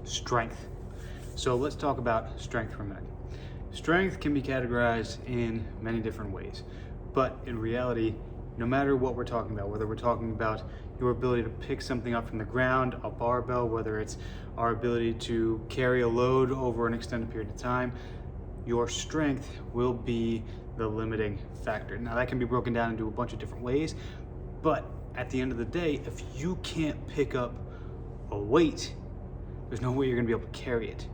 strength. So let's talk about strength for a minute. Strength can be categorized in many different ways, but in reality, no matter what we're talking about, whether we're talking about your ability to pick something up from the ground, a barbell, whether it's our ability to carry a load over an extended period of time, your strength will be the limiting factor. Now that can be broken down into a bunch of different ways, but at the end of the day, if you can't pick up a weight, there's no way you're gonna be able to carry it,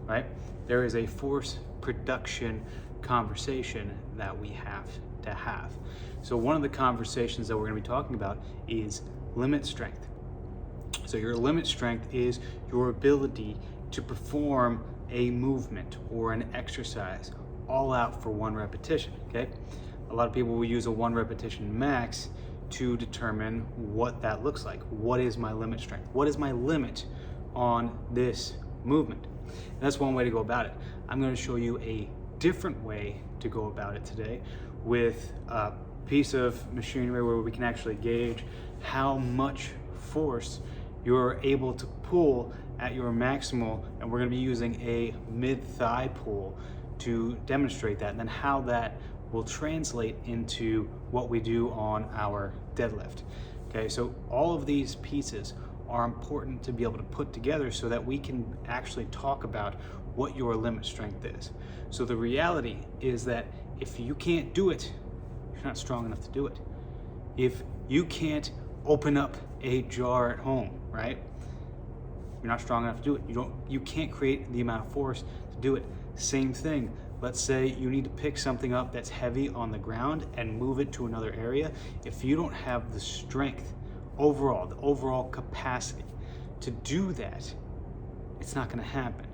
right? There is a force production conversation that we have to have. So one of the conversations that we're gonna be talking about is limit strength. So your limit strength is your ability to perform a movement or an exercise all out for one repetition, okay? A lot of people will use a 1 repetition max to determine what that looks like. What is my limit strength? What is my limit on this movement? And that's one way to go about it. I'm going to show you a different way to go about it today with a piece of machinery where we can actually gauge how much force you're able to pull at your maximal, and we're going to be using a mid-thigh pull to demonstrate that, and then how that will translate into what we do on our deadlift. Okay, so all of these pieces are important to be able to put together so that we can actually talk about what your limit strength is. So the reality is that if you can't do it, you're not strong enough to do it. If you can't open up a jar at home, right? You're not strong enough to do it. You can't create the amount of force to do it. Same thing. Let's say you need to pick something up that's heavy on the ground and move it to another area. If you don't have the strength overall, the overall capacity to do that, it's not going to happen.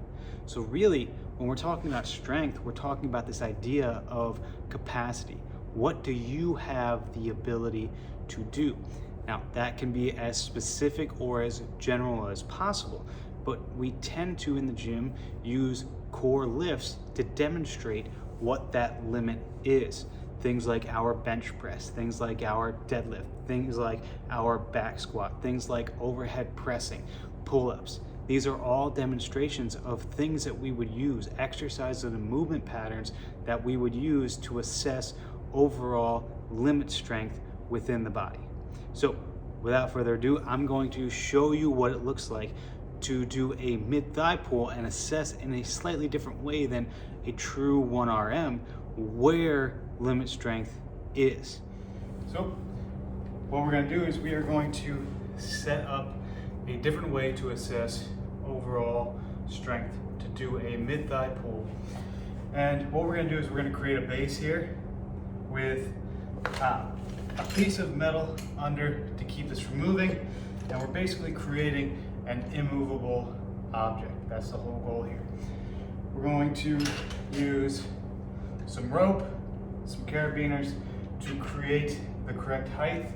So really, when we're talking about strength, we're talking about this idea of capacity. What do you have the ability to do? Now, that can be as specific or as general as possible, but we tend to, in the gym, use core lifts to demonstrate what that limit is. Things like our bench press, things like our deadlift, things like our back squat, things like overhead pressing, pull-ups. These are all demonstrations of things that we would use, exercises and movement patterns that we would use to assess overall limit strength within the body. So without further ado, I'm going to show you what it looks like to do a mid-thigh pull and assess in a slightly different way than a true 1RM where limit strength is. So what we're going to do is we are going to set up a different way to assess overall strength to do a mid-thigh pull. And what we're going to do is we're going to create a base here with a piece of metal under to keep this from moving, and we're basically creating an immovable object. That's the whole goal here. We're going to use some rope, some carabiners to create the correct height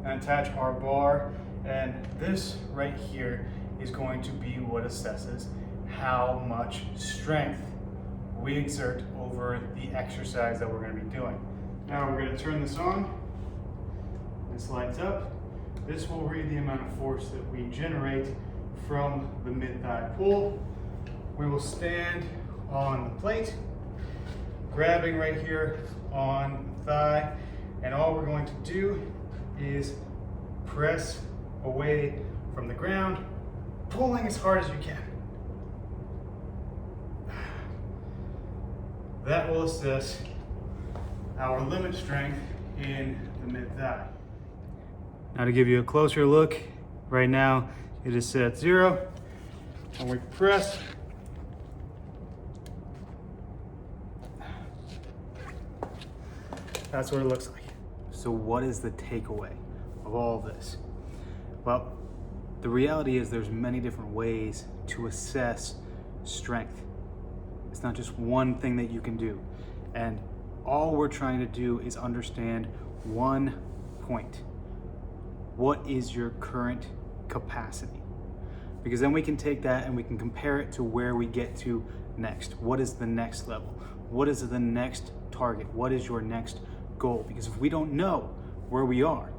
and attach our bar, and this right here is going to be what assesses how much strength we exert over the exercise that we're going to be doing. Now we're going to turn this on. This lights up. This will read the amount of force that we generate from the mid-thigh pull. We will stand on the plate, grabbing right here on the thigh, and all we're going to do is press away from the ground, pulling as hard as you can. That will assess our limit strength in the mid-thigh. Now to give you a closer look, right now it is set at 0. When we press, that's what it looks like. So what is the takeaway of all of this? Well, the reality is there's many different ways to assess strength. It's not just one thing that you can do. And all we're trying to do is understand one point. What is your current capacity? Because then we can take that and we can compare it to where we get to next. What is the next level? What is the next target? What is your next goal? Because if we don't know where we are,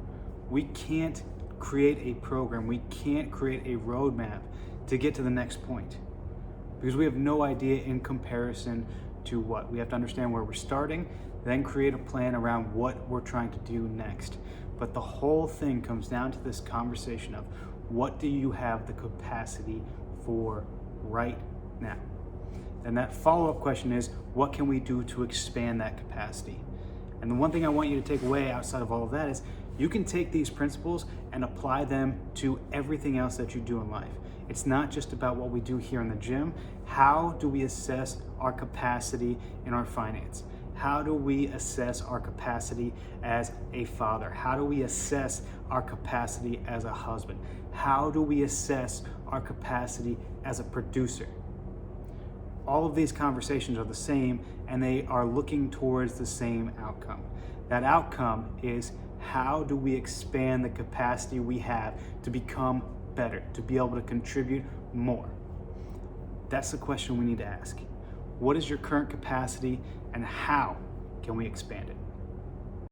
we can't create a program, we can't create a roadmap to get to the next point? Because we have no idea in comparison to what. We have to understand where we're starting, then create a plan around what we're trying to do next. But the whole thing comes down to this conversation of what do you have the capacity for right now? And that follow-up question is, what can we do to expand that capacity? And the one thing I want you to take away outside of all of that is you can take these principles and apply them to everything else that you do in life. It's not just about what we do here in the gym. How do we assess our capacity in our finance? How do we assess our capacity as a father? How do we assess our capacity as a husband? How do we assess our capacity as a producer? All of these conversations are the same, and they are looking towards the same outcome. That outcome is, how do we expand the capacity we have to become better, to be able to contribute more? That's the question we need to ask. What is your current capacity, and how can we expand it?